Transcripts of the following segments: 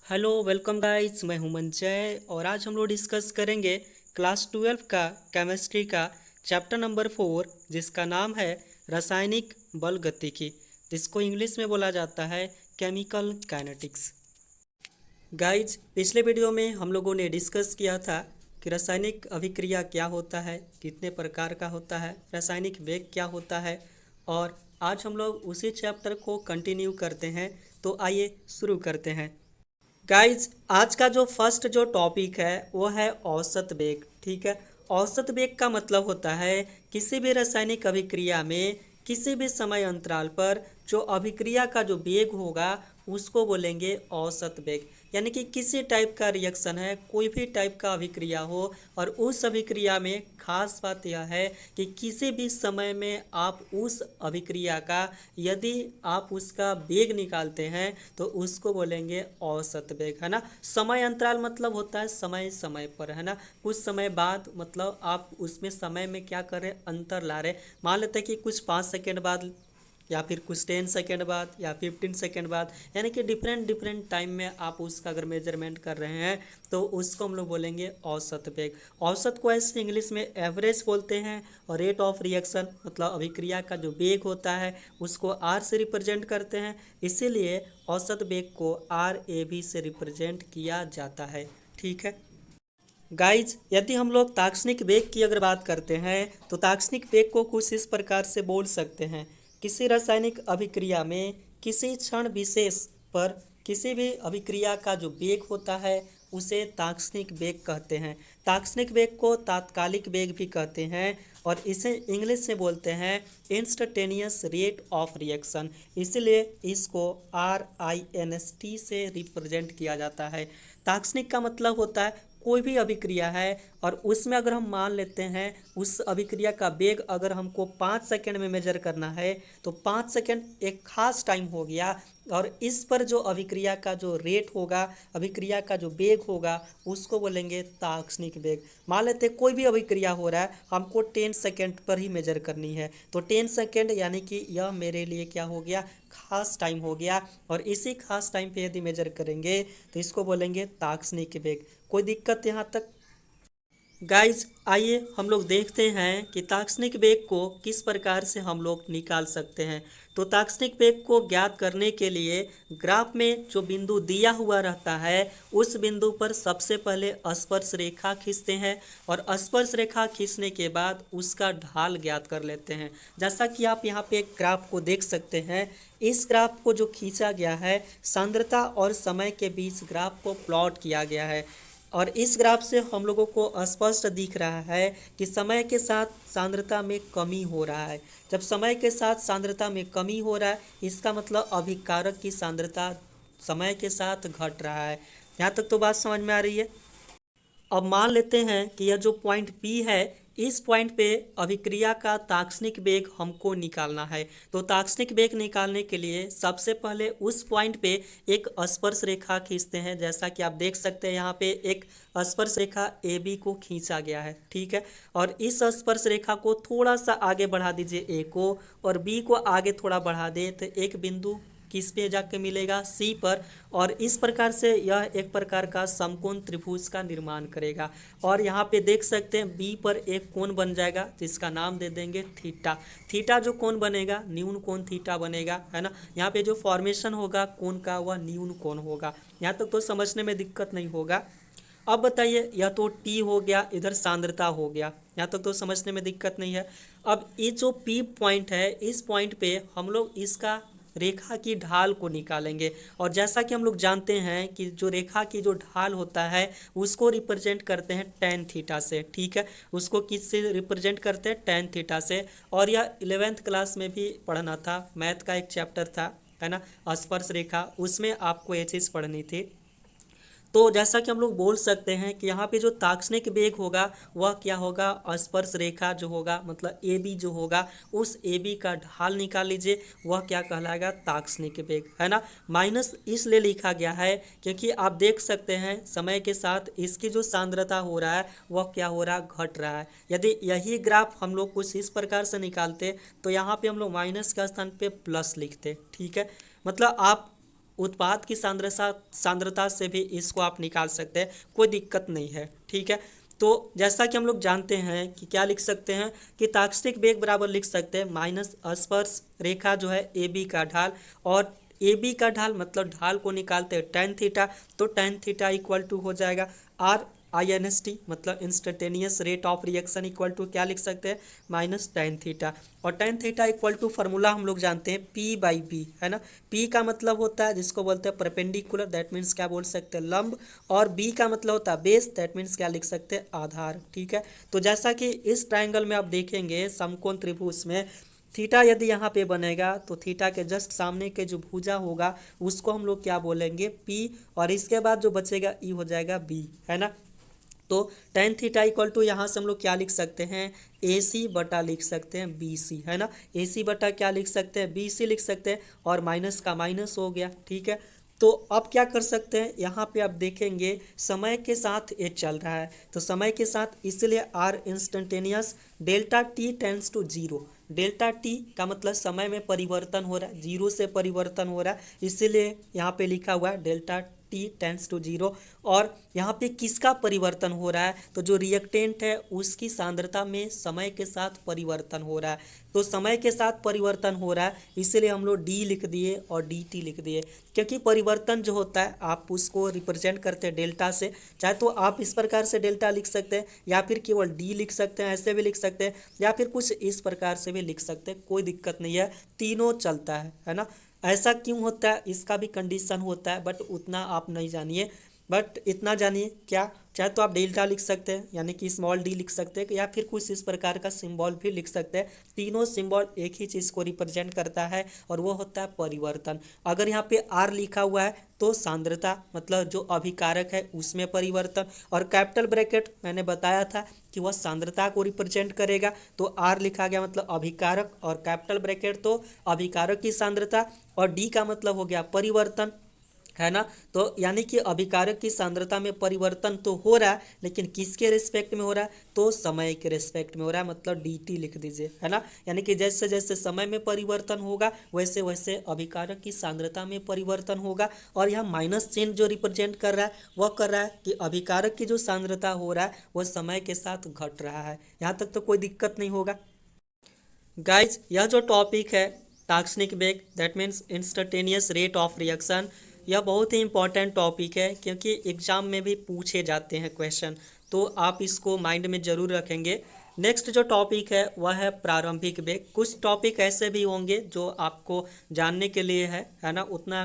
Hello welcome guys, मैं हूं मंजय और आज हम लोग डिस्कस करेंगे क्लास 12 का केमिस्ट्री का चैप्टर नंबर 4 जिसका नाम है रासायनिक बल गतिकी, जिसको इंग्लिश में बोला जाता है केमिकल काइनेटिक्स। गाइज, पिछले वीडियो में हम लोगों ने डिस्कस किया था कि रासायनिक अभिक्रिया क्या होता है, कितने प्रकार का होता है, रासायनिक वेग क्या होता है। और आज हम लोग उसी चैप्टर को कंटिन्यू करते हैं। तो आइए शुरू करते हैं। गाइज, आज का जो फर्स्ट जो टॉपिक है वो है औसत वेग। ठीक है। औसत वेग का मतलब होता है किसी भी रासायनिक अभिक्रिया में किसी भी समय अंतराल पर जो अभिक्रिया का जो वेग होगा उसको बोलेंगे औसत वेग। यानी कि किसी टाइप का रिएक्शन है, कोई भी टाइप का अभिक्रिया हो, और उस अभिक्रिया में खास बात यह है कि किसी भी समय में आप उस अभिक्रिया का यदि आप उसका वेग निकालते हैं तो उसको बोलेंगे औसत वेग, है ना। समय अंतराल मतलब होता है समय समय पर, है ना। कुछ समय बाद मतलब आप उसमें समय में क्या कर रहे, अंतर ला रहे। मान लेते हैं कि कुछ 5 सेकेंड बाद या फिर कुछ 10 सेकेंड बाद या 15 सेकेंड बाद, यानी कि डिफरेंट डिफरेंट टाइम में आप उसका अगर मेजरमेंट कर रहे हैं तो उसको हम लोग बोलेंगे औसत वेग। औसत को ऐसे इंग्लिश में एवरेज बोलते हैं, और रेट ऑफ रिएक्शन मतलब अभिक्रिया का जो वेग होता है उसको आर से रिप्रेजेंट करते हैं। इसीलिए औसत वेग को आर ए बी से रिप्रेजेंट किया जाता है। ठीक है। गाइज, यदि हम लोग ताक्षणिक वेग की अगर बात करते हैं तो ताक्षणिक वेग को कुछ इस प्रकार से बोल सकते हैं। किसी रासायनिक अभिक्रिया में किसी क्षण विशेष पर किसी भी अभिक्रिया का जो वेग होता है उसे ताक्षणिक वेग कहते हैं। ताक्षणिक वेग को तात्कालिक वेग भी कहते हैं, और इसे इंग्लिश में बोलते हैं इंस्टेंटेनियस रेट ऑफ रिएक्शन। इसलिए इसको RINST से रिप्रेजेंट किया जाता है। ताक्षणिक का मतलब होता है कोई भी अभिक्रिया है और उसमें अगर हम मान लेते हैं उस अभिक्रिया का वेग अगर हमको 5 सेकेंड में मेजर करना है तो 5 सेकेंड एक खास टाइम हो गया, और इस पर जो अभिक्रिया का जो रेट होगा, अभिक्रिया का जो वेग होगा उसको बोलेंगे ताक्षणिक वेग। मान लेते हैं कोई भी अभिक्रिया हो रहा है, हमको 10 सेकेंड पर ही मेजर करनी है, तो 10 सेकेंड यानी कि यह मेरे लिए क्या हो गया, खास टाइम हो गया। और इसी खास टाइम पे यदि मेजर करेंगे तो इसको बोलेंगे ताक्षणिक वेग। कोई दिक्कत यहाँ तक? गाइज, आइए हम लोग देखते हैं कि ताक्षणिक वेग को किस प्रकार से हम लोग निकाल सकते हैं। तो ताक्षणिक वेग को ज्ञात करने के लिए ग्राफ में जो बिंदु दिया हुआ रहता है उस बिंदु पर सबसे पहले स्पर्श रेखा खींचते हैं, और स्पर्श रेखा खींचने के बाद उसका ढाल ज्ञात कर लेते हैं। जैसा कि आप यहाँ पे एक ग्राफ को देख सकते हैं, इस ग्राफ को जो खींचा गया है सांद्रता और समय के बीच ग्राफ को प्लॉट किया गया है, और इस ग्राफ से हम लोगों को स्पष्ट दिख रहा है कि समय के साथ सांद्रता में कमी हो रहा है। जब समय के साथ सांद्रता में कमी हो रहा है इसका मतलब अभिकारक की सांद्रता समय के साथ घट रहा है। यहाँ तक तो बात समझ में आ रही है। अब मान लेते हैं कि यह जो पॉइंट P है, इस पॉइंट पे अभिक्रिया का ताक्षणिक वेग हमको निकालना है। तो ताक्षणिक वेग निकालने के लिए सबसे पहले उस पॉइंट पे एक स्पर्श रेखा खींचते हैं। जैसा कि आप देख सकते हैं यहाँ पे एक स्पर्श रेखा AB को खींचा गया है। ठीक है। और इस स्पर्श रेखा को थोड़ा सा आगे बढ़ा दीजिए A को, और B को आगे थोड़ा बढ़ा दे तो एक बिंदु किस पे जाके मिलेगा, सी पर। और इस प्रकार से यह एक प्रकार का समकोण त्रिभुज का निर्माण करेगा। और यहाँ पे देख सकते हैं बी पर एक कोण बन जाएगा जिसका नाम दे देंगे थीटा। थीटा जो कोण बनेगा न्यून कोण थीटा बनेगा, है ना। यहाँ पे जो फॉर्मेशन होगा कोण का वह न्यून कोण होगा। यहाँ तक तो समझने में दिक्कत नहीं होगा। अब बताइए, यह तो टी हो गया, इधर सांद्रता हो गया, यहाँ तक तो समझने में दिक्कत नहीं है। अब ये जो पी पॉइंट है इस पॉइंट पे हम लोग इसका रेखा की ढाल को निकालेंगे। और जैसा कि हम लोग जानते हैं कि जो रेखा की जो ढाल होता है उसको रिप्रेजेंट करते हैं टेन थीटा से। ठीक है। उसको किस से रिप्रेजेंट करते हैं, टेन थीटा से। और यह 11th क्लास में भी पढ़ना था, मैथ का एक चैप्टर था, है ना, स्पर्श रेखा, उसमें आपको ये चीज़ पढ़नी थी। तो जैसा कि हम लोग बोल सकते हैं कि यहाँ पे जो ताक्षणिक वेग होगा वह क्या होगा, स्पर्श रेखा जो होगा मतलब ए बी जो होगा उस ए बी का ढाल निकाल लीजिए, वह क्या कहलाएगा, ताक्षणिक वेग, है ना। माइनस इसलिए लिखा गया है क्योंकि आप देख सकते हैं समय के साथ इसकी जो सांद्रता हो रहा है वह क्या हो रहा है, घट रहा है। यदि यही ग्राफ हम लोग कुछ इस प्रकार से निकालते तो यहाँ पे हम लोग माइनस के स्थान पे प्लस लिखते। ठीक है। मतलब आप उत्पाद की सांद्रता से भी इसको आप निकाल सकते हैं, कोई दिक्कत नहीं है। ठीक है, तो जैसा कि हम लोग जानते हैं कि क्या लिख सकते हैं कि ताक्षणिक वेग बराबर लिख सकते हैं माइनस स्पर्श रेखा जो है ए बी का ढाल, और ए बी का ढाल मतलब ढाल को निकालते हैं टेन थीटा, तो टेन थीटा इक्वल टू हो जाएगा R I N S T मतलब instantaneous rate of reaction equal to क्या लिख सकते हैं माइनस टेन थीटा, और tan theta equal to formula हम लोग जानते हैं पी बाई बी, है ना। पी का मतलब होता है जिसको बोलते हैं परपेंडिकुलर, दैट मीन्स क्या बोल सकते हैं लंब, और बी का मतलब होता है बेस, दैट मीन्स क्या लिख सकते हैं आधार। ठीक है, तो जैसा कि इस ट्राइंगल में आप देखेंगे समकोण त्रिभुज में थीटा यदि यहाँ पे बनेगा तो थीटा के जस्ट सामने के जो भुजा होगा उसको हम लोग क्या बोलेंगे पी, और इसके बाद जो बचेगा ई हो जाएगा बी, है ना। तो टेन थीटा इक्वल टू यहाँ से हम लोग क्या लिख सकते हैं ए सी बटा लिख सकते हैं बी सी, है ना। ए सी बटा क्या लिख सकते हैं बी सी लिख सकते हैं, और माइनस का माइनस हो गया। ठीक है, तो अब क्या कर सकते हैं, यहाँ पे आप देखेंगे समय के साथ ये चल रहा है, तो समय के साथ इसलिए are instantaneous delta t tends to zero, delta t का मतलब समय में परिवर्तन हो रहा है, जीरो से परिवर्तन हो रहा है, इसीलिए यहाँ पे लिखा हुआ है delta t tends to zero. और यहाँ पे किसका परिवर्तन हो रहा है, तो जो रिएक्टेंट है उसकी सांद्रता में समय के साथ परिवर्तन हो रहा है, तो समय के साथ परिवर्तन हो रहा है इसीलिए हम लोग डी लिख दिए और डी टी लिख दिए, क्योंकि परिवर्तन जो होता है आप उसको रिप्रेजेंट करते हैं डेल्टा से, चाहे तो आप इस प्रकार से डेल्टा लिख सकते हैं या फिर केवल डी लिख सकते हैं, ऐसे भी लिख सकते हैं, या फिर कुछ इस प्रकार से भी लिख सकते हैं, कोई दिक्कत नहीं है, तीनों चलता है ना। ऐसा क्यों होता है इसका भी कंडीशन होता है, बट उतना आप नहीं जानिए, बट इतना जानिए क्या, चाहे तो आप डेल्टा लिख सकते हैं यानी कि स्मॉल डी लिख सकते हैं, या फिर कुछ इस प्रकार का सिंबल भी लिख सकते हैं, तीनों सिंबल एक ही चीज़ को रिप्रेजेंट करता है और वो होता है परिवर्तन। अगर यहाँ पे आर लिखा हुआ है तो सांद्रता मतलब जो अभिकारक है उसमें परिवर्तन, और कैपिटल ब्रैकेट मैंने बताया था कि वह सांद्रता को रिप्रेजेंट करेगा, तो आर लिखा गया मतलब अभिकारक, और कैपिटल ब्रैकेट तो अभिकारक की सांद्रता, और डी का मतलब हो गया परिवर्तन, है ना। तो यानी कि अभिकारक की सांद्रता में परिवर्तन तो हो रहा है, लेकिन किसके रिस्पेक्ट में हो रहा है, तो समय के रिस्पेक्ट में हो रहा है, मतलब डी टी लिख दीजिए, है ना। यानी कि जैसे जैसे समय में परिवर्तन होगा वैसे वैसे अभिकारक की सांद्रता में परिवर्तन होगा, और यहाँ माइनस चिन्ह जो रिप्रेजेंट कर रहा है वह कर रहा है कि अभिकारक की जो सांद्रता हो रहा है वह समय के साथ घट रहा है। यहाँ तक तो कोई दिक्कत नहीं होगा। गाइज यह जो टॉपिक है ताक्षणिक वेग that means instantaneous rate of reaction, यह बहुत ही इंपॉर्टेंट टॉपिक है क्योंकि एग्जाम में भी पूछे जाते हैं क्वेश्चन, तो आप इसको माइंड में ज़रूर रखेंगे। नेक्स्ट जो टॉपिक है वह है प्रारंभिक वेग। कुछ टॉपिक ऐसे भी होंगे जो आपको जानने के लिए है ना, उतना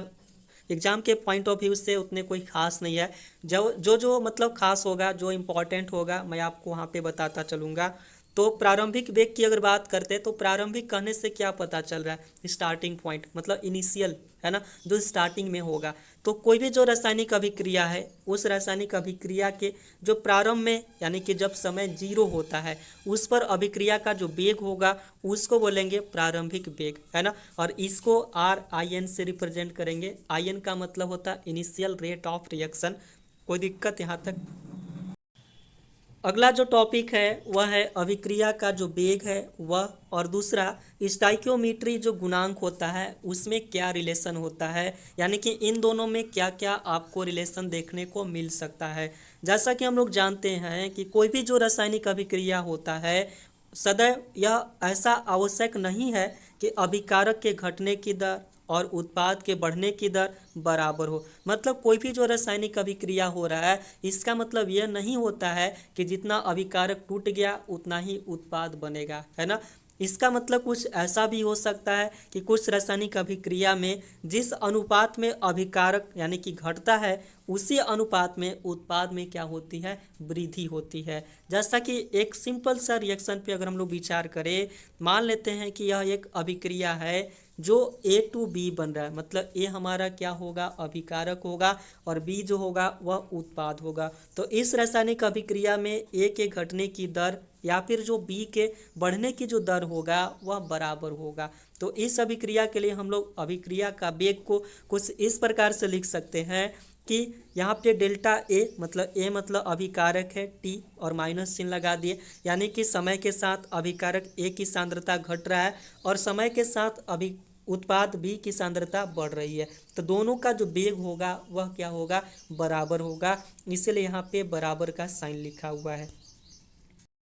एग्जाम के पॉइंट ऑफ व्यू से उतने कोई खास नहीं है, जो मतलब खास होगा जो इम्पोर्टेंट होगा मैं आपको वहाँ पे बताता चलूँगा। तो प्रारंभिक वेग की अगर बात करते हैं तो प्रारंभिक कहने से क्या पता चल रहा है, स्टार्टिंग पॉइंट मतलब इनिशियल, है ना, जो स्टार्टिंग में होगा। तो कोई भी जो रासायनिक अभिक्रिया है उस रासायनिक अभिक्रिया के जो प्रारंभ में यानी कि जब समय जीरो होता है उस पर अभिक्रिया का जो वेग होगा उसको बोलेंगे प्रारंभिक वेग, है ना। और इसको आर आई एन से रिप्रेजेंट करेंगे, आई एन का मतलब होता है इनिशियल रेट ऑफ रिएक्शन। कोई दिक्कत यहाँ तक। अगला जो टॉपिक है वह है अभिक्रिया का जो वेग है वह, और दूसरा स्टाइकियोमीट्री जो गुणांक होता है उसमें क्या रिलेशन होता है, यानी कि इन दोनों में क्या क्या आपको रिलेशन देखने को मिल सकता है। जैसा कि हम लोग जानते हैं कि कोई भी जो रासायनिक अभिक्रिया होता है सदैव यह ऐसा आवश्यक नहीं है कि अभिकारक के घटने की दर और उत्पाद के बढ़ने की दर बराबर हो। मतलब कोई भी जो रासायनिक अभिक्रिया हो रहा है इसका मतलब यह नहीं होता है कि जितना अभिकारक टूट गया उतना ही उत्पाद बनेगा, है ना। इसका मतलब कुछ ऐसा भी हो सकता है कि कुछ रासायनिक अभिक्रिया में जिस अनुपात में अभिकारक यानी कि घटता है उसी अनुपात में उत्पाद में क्या होती है, वृद्धि होती है। जैसा कि एक सिंपल सा रिएक्शन पे अगर हम लोग विचार करें, मान लेते हैं कि यह एक अभिक्रिया है जो ए टू बी बन रहा है, मतलब ए हमारा क्या होगा अभिकारक होगा और बी जो होगा वह उत्पाद होगा। तो इस रासायनिक अभिक्रिया में ए के घटने की दर या फिर जो बी के बढ़ने की जो दर होगा वह बराबर होगा। तो इस अभिक्रिया के लिए हम लोग अभिक्रिया का वेग को कुछ इस प्रकार से लिख सकते हैं कि यहाँ पे डेल्टा ए मतलब अभिकारक है टी और माइनस चिन्ह लगा दिए, यानी कि समय के साथ अभिकारक ए की सांद्रता घट रहा है और समय के साथ उत्पाद बी की सांद्रता बढ़ रही है। तो दोनों का जो वेग होगा वह क्या होगा, बराबर होगा, इसलिए यहाँ पे बराबर का साइन लिखा हुआ है।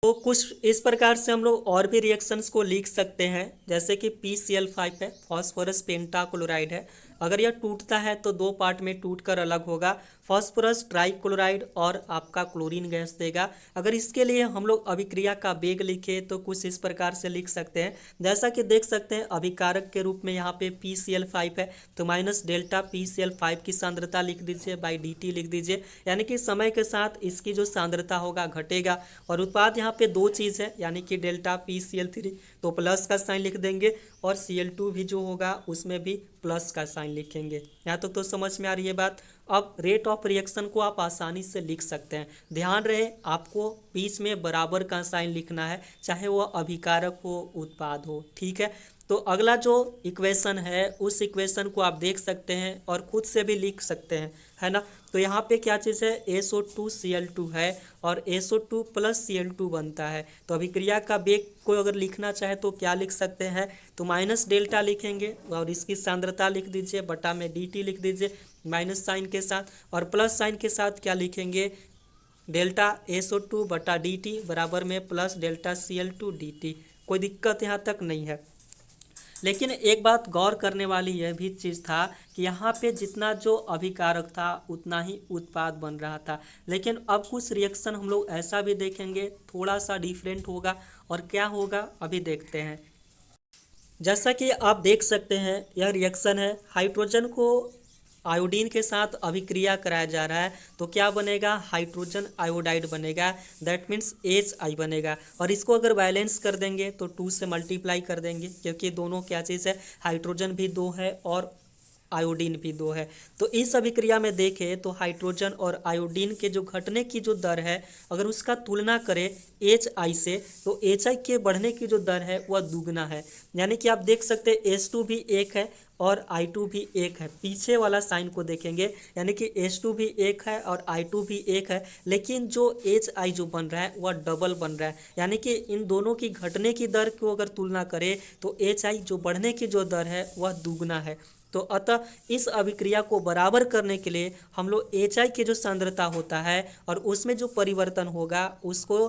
तो कुछ इस प्रकार से हम लोग और भी रिएक्शंस को लिख सकते हैं, जैसे कि PCl5 है, फॉस्फोरस पेंटाक्लोराइड है। अगर यह टूटता है तो दो पार्ट में टूटकर अलग होगा, फॉस्फोरस ट्राइक्लोराइड और आपका क्लोरीन गैस देगा। अगर इसके लिए हम लोग अभिक्रिया का वेग लिखे तो कुछ इस प्रकार से लिख सकते हैं, जैसा कि देख सकते हैं अभिकारक के रूप में यहाँ पे PCl5 है, तो माइनस डेल्टा PCl5 की सांद्रता लिख दीजिए बाई dt लिख दीजिए, यानी कि समय के साथ इसकी जो सांद्रता होगा घटेगा। और उत्पाद यहाँ पे दो चीज़ है, यानी कि डेल्टा PCl3, तो प्लस का साइन लिख देंगे, और Cl2 भी जो होगा उसमें भी प्लस का साइन लिखेंगे। यहाँ तक तो समझ में आ रही है बात। अब रेट ऑफ रिएक्शन को आप आसानी से लिख सकते हैं। ध्यान रहे आपको बीच में बराबर का साइन लिखना है, चाहे वह अभिकारक हो उत्पाद हो, ठीक है। तो अगला जो इक्वेशन है उस इक्वेशन को आप देख सकते हैं और खुद से भी लिख सकते हैं, है ना। तो यहाँ पे क्या चीज़ है, SO2Cl2 है और SO2 प्लस Cl2 बनता है। तो अभिक्रिया का वेग को अगर लिखना चाहे तो क्या लिख सकते हैं, तो माइनस डेल्टा लिखेंगे और इसकी सांद्रता लिख दीजिए, बटा में dt लिख दीजिए माइनस साइन के साथ, और प्लस साइन के साथ क्या लिखेंगे, डेल्टा SO2 बटा dt बराबर में प्लस डेल्टा Cl2 dt। कोई दिक्कत यहाँ तक नहीं है। लेकिन एक बात गौर करने वाली यह भी चीज़ था कि यहाँ पे जितना जो अभिकारक था उतना ही उत्पाद बन रहा था। लेकिन अब कुछ रिएक्शन हम लोग ऐसा भी देखेंगे, थोड़ा सा डिफरेंट होगा, और क्या होगा अभी देखते हैं। जैसा कि आप देख सकते हैं यह रिएक्शन है, हाइड्रोजन को आयोडीन के साथ अभिक्रिया कराया जा रहा है, तो क्या बनेगा, हाइड्रोजन आयोडाइड बनेगा, दैट मीन्स HI बनेगा। और इसको अगर बैलेंस कर देंगे तो 2 से मल्टीप्लाई कर देंगे, क्योंकि दोनों क्या चीज़ है, हाइड्रोजन भी 2 है और आयोडीन भी 2 है। तो इस अभिक्रिया में देखें तो हाइड्रोजन और आयोडीन के जो घटने की जो दर है, अगर उसका तुलना करें HI से, तो HI के बढ़ने की जो दर है वह दुगना है। यानी कि आप देख सकते हैं H2 भी 1 है और I2 भी 1 है। पीछे वाला साइन को देखेंगे, यानी कि H2 भी 1 है और I2 भी 1 है, लेकिन जो HI जो बन रहा है वह डबल बन रहा है। यानी कि इन दोनों की घटने की दर को अगर तुलना करें तो HI जो बढ़ने की जो दर है वह दुगना है। तो अतः इस अभिक्रिया को बराबर करने के लिए हम लोग HI की जो सांद्रता होता है और उसमें जो परिवर्तन होगा उसको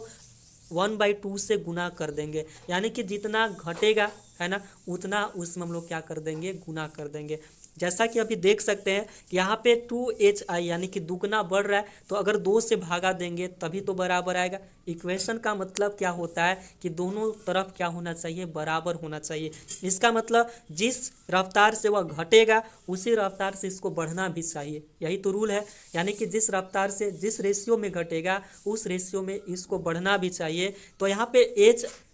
1/2 से गुना कर देंगे, यानी कि जितना घटेगा, है ना, उतना उसमें हम लोग क्या कर देंगे, गुना कर देंगे। जैसा कि अभी देख सकते हैं यहाँ पे 2HI यानी कि दुगना बढ़ रहा है, तो अगर 2 से भागा देंगे तभी तो बराबर आएगा। इक्वेशन का मतलब क्या होता है कि दोनों तरफ क्या होना चाहिए, बराबर होना चाहिए। इसका मतलब जिस रफ्तार से वह घटेगा उसी रफ्तार से इसको बढ़ना भी चाहिए, यही तो रूल है। यानी कि जिस रफ्तार से जिस रेशियो में घटेगा उस रेशियो में इसको बढ़ना भी चाहिए। तो यहाँ पे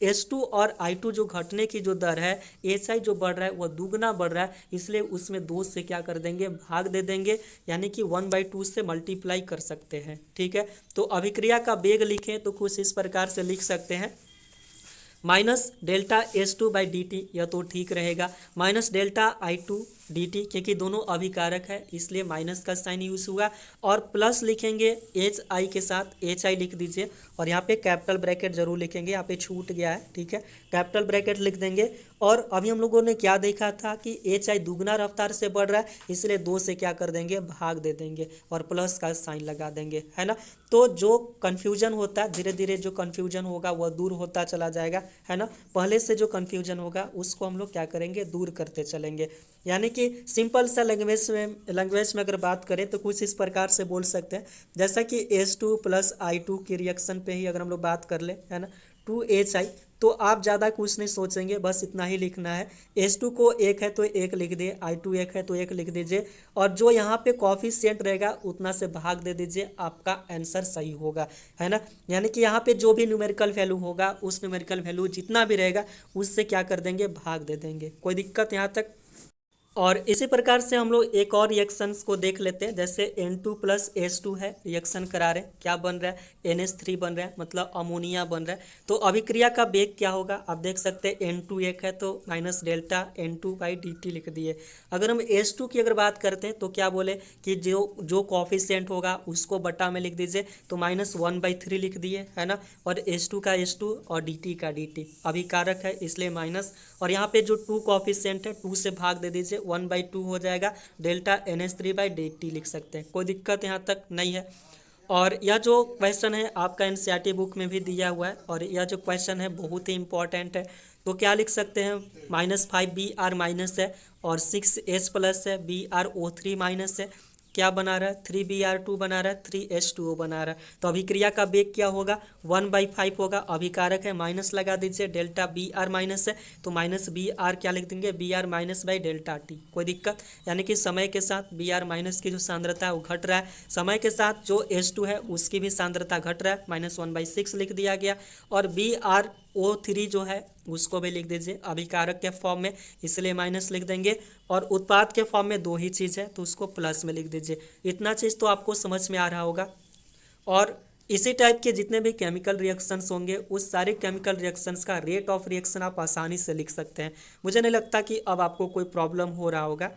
H2 और I2 जो घटने की जो दर है, HI जो बढ़ रहा है वह दुगना बढ़ रहा है, इसलिए उसमें 2 से क्या कर देंगे, भाग दे देंगे, यानी कि 1/2 से मल्टीप्लाई कर सकते हैं, ठीक है। तो अभिक्रिया का वेग लिखें तो कुछ इस प्रकार से लिख सकते हैं, minus delta H2 by dt, यह तो ठीक रहेगा, माइनस डेल्टा I2 dt, क्योंकि दोनों अभिकारक है इसलिए माइनस का साइन यूज हुआ, और प्लस लिखेंगे HI के साथ, HI लिख दीजिए, और यहाँ पे कैपिटल ब्रैकेट जरूर लिखेंगे, यहाँ पे छूट गया है, ठीक है, कैपिटल ब्रैकेट लिख देंगे। और अभी हम लोगों ने क्या देखा था कि HI दुगना रफ्तार से बढ़ रहा है, इसलिए 2 से क्या कर देंगे, भाग दे देंगे और प्लस का साइन लगा देंगे, है ना। तो जो कन्फ्यूजन होता है, धीरे धीरे जो कन्फ्यूजन होगा वह दूर होता चला जाएगा, है ना। पहले से जो कन्फ्यूजन होगा उसको हम लोग क्या करेंगे, दूर करते चलेंगे। यानी कि सिंपल सा लैंग्वेज में अगर बात करें तो कुछ इस प्रकार से बोल सकते हैं, जैसा कि H2 प्लस I2 की रिएक्शन पे ही अगर हम लोग बात कर ले, है ना, 2HI, तो आप ज़्यादा कुछ नहीं सोचेंगे, बस इतना ही लिखना है। H2 को 1 है तो 1 लिख दिए, I2 1 है तो 1 लिख दीजिए, और जो यहाँ पे कॉफिशिएंट रहेगा उतना से भाग दे दीजिए, आपका आंसर सही होगा, है ना। यानी कि यहाँ पे जो भी न्यूमेरिकल वैल्यू होगा उस न्यूमेरिकल वैल्यू जितना भी रहेगा उससे क्या कर देंगे, भाग दे देंगे। कोई दिक्कत यहाँ तक? और इसी प्रकार से हम लोग एक और रिएक्शंस को देख लेते हैं। जैसे N2 प्लस H2 है, रिएक्शन करा रहे हैं, क्या बन रहा है NH3 बन रहा है, मतलब अमोनिया बन रहा है। तो अभिक्रिया का वेग क्या होगा, आप देख सकते हैं N2 एक है तो माइनस डेल्टा N2/dt लिख दिए। अगर हम H2 की अगर बात करते हैं तो क्या बोले कि जो जो कॉफिशिएंट होगा उसको बटा में लिख दीजिए, तो -1/3 लिख दिए, है ना। और H2 का H2 और dt का dt अभिकारक है इसलिए माइनस, और यहाँ पे जो 2 कॉफिशिएंट है 2 से भाग दे दीजिए, 1/2 हो जाएगा, डेल्टा NH3/dt लिख सकते हैं। कोई दिक्कत यहाँ तक नहीं है। और यह जो क्वेश्चन है आपका एनसीईआरटी बुक में भी दिया हुआ है, और यह जो क्वेश्चन है बहुत ही इंपॉर्टेंट है। तो क्या लिख सकते हैं, -5Br माइनस है और 6H प्लस है, BrO3 माइनस है, क्या बना रहा है 3Br2 बना रहा है, 3H2O बना रहा है। तो अभिक्रिया का वेग क्या होगा 1/5 होगा, अभिकारक है माइनस लगा दीजिए, डेल्टा Br माइनस है तो -Br क्या लिख देंगे, Br minus by delta T. कोई दिक्कत, यानी कि समय के साथ Br माइनस की जो सांद्रता है वो घट रहा है, समय के साथ जो H2 है उसकी भी सांद्रता घट रहा है, -1/6 लिख दिया गया। और BrO3 जो है उसको भी लिख दीजिए अभिकारक के फॉर्म में, इसलिए माइनस लिख देंगे। और उत्पाद के फॉर्म में दो ही चीज़ है तो उसको प्लस में लिख दीजिए। इतना चीज़ तो आपको समझ में आ रहा होगा। और इसी टाइप के जितने भी केमिकल रिएक्शंस होंगे उस सारे केमिकल रिएक्शंस का रेट ऑफ रिएक्शन आप आसानी से लिख सकते हैं। मुझे नहीं लगता कि अब आपको कोई प्रॉब्लम हो रहा होगा।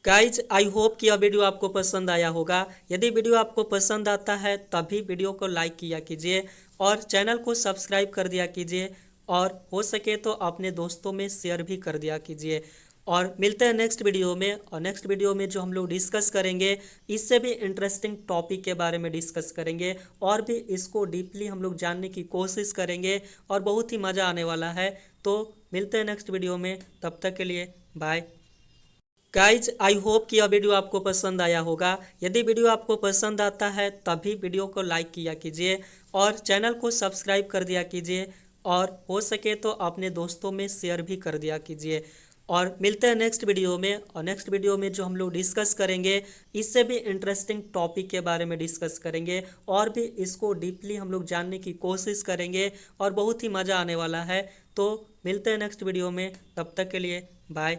गाइज आई होप कि यह वीडियो आपको पसंद आया होगा। यदि वीडियो आपको पसंद आता है तभी वीडियो को लाइक किया कीजिए और चैनल को सब्सक्राइब कर दिया कीजिए, और हो सके तो अपने दोस्तों में शेयर भी कर दिया कीजिए। और मिलते हैं नेक्स्ट वीडियो में, और नेक्स्ट वीडियो में जो हम लोग डिस्कस करेंगे इससे भी इंटरेस्टिंग टॉपिक के बारे में डिस्कस करेंगे, और भी इसको डीपली हम लोग जानने की कोशिश करेंगे और बहुत ही मज़ा आने वाला है। तो मिलते हैं नेक्स्ट वीडियो में, तब तक के लिए बाय। गाइज आई होप कि यह वीडियो आपको पसंद आया होगा। यदि वीडियो आपको पसंद आता है तभी वीडियो को लाइक किया कीजिए और चैनल को सब्सक्राइब कर दिया कीजिए, और हो सके तो अपने दोस्तों में शेयर भी कर दिया कीजिए। और मिलते हैं नेक्स्ट वीडियो में, और नेक्स्ट वीडियो में जो हम लोग डिस्कस करेंगे इससे भी इंटरेस्टिंग टॉपिक के बारे में डिस्कस करेंगे, और भी इसको डीपली हम लोग जानने की कोशिश करेंगे और बहुत ही मज़ा आने वाला है। तो मिलते हैं नेक्स्ट वीडियो में, तब तक के लिए बाय।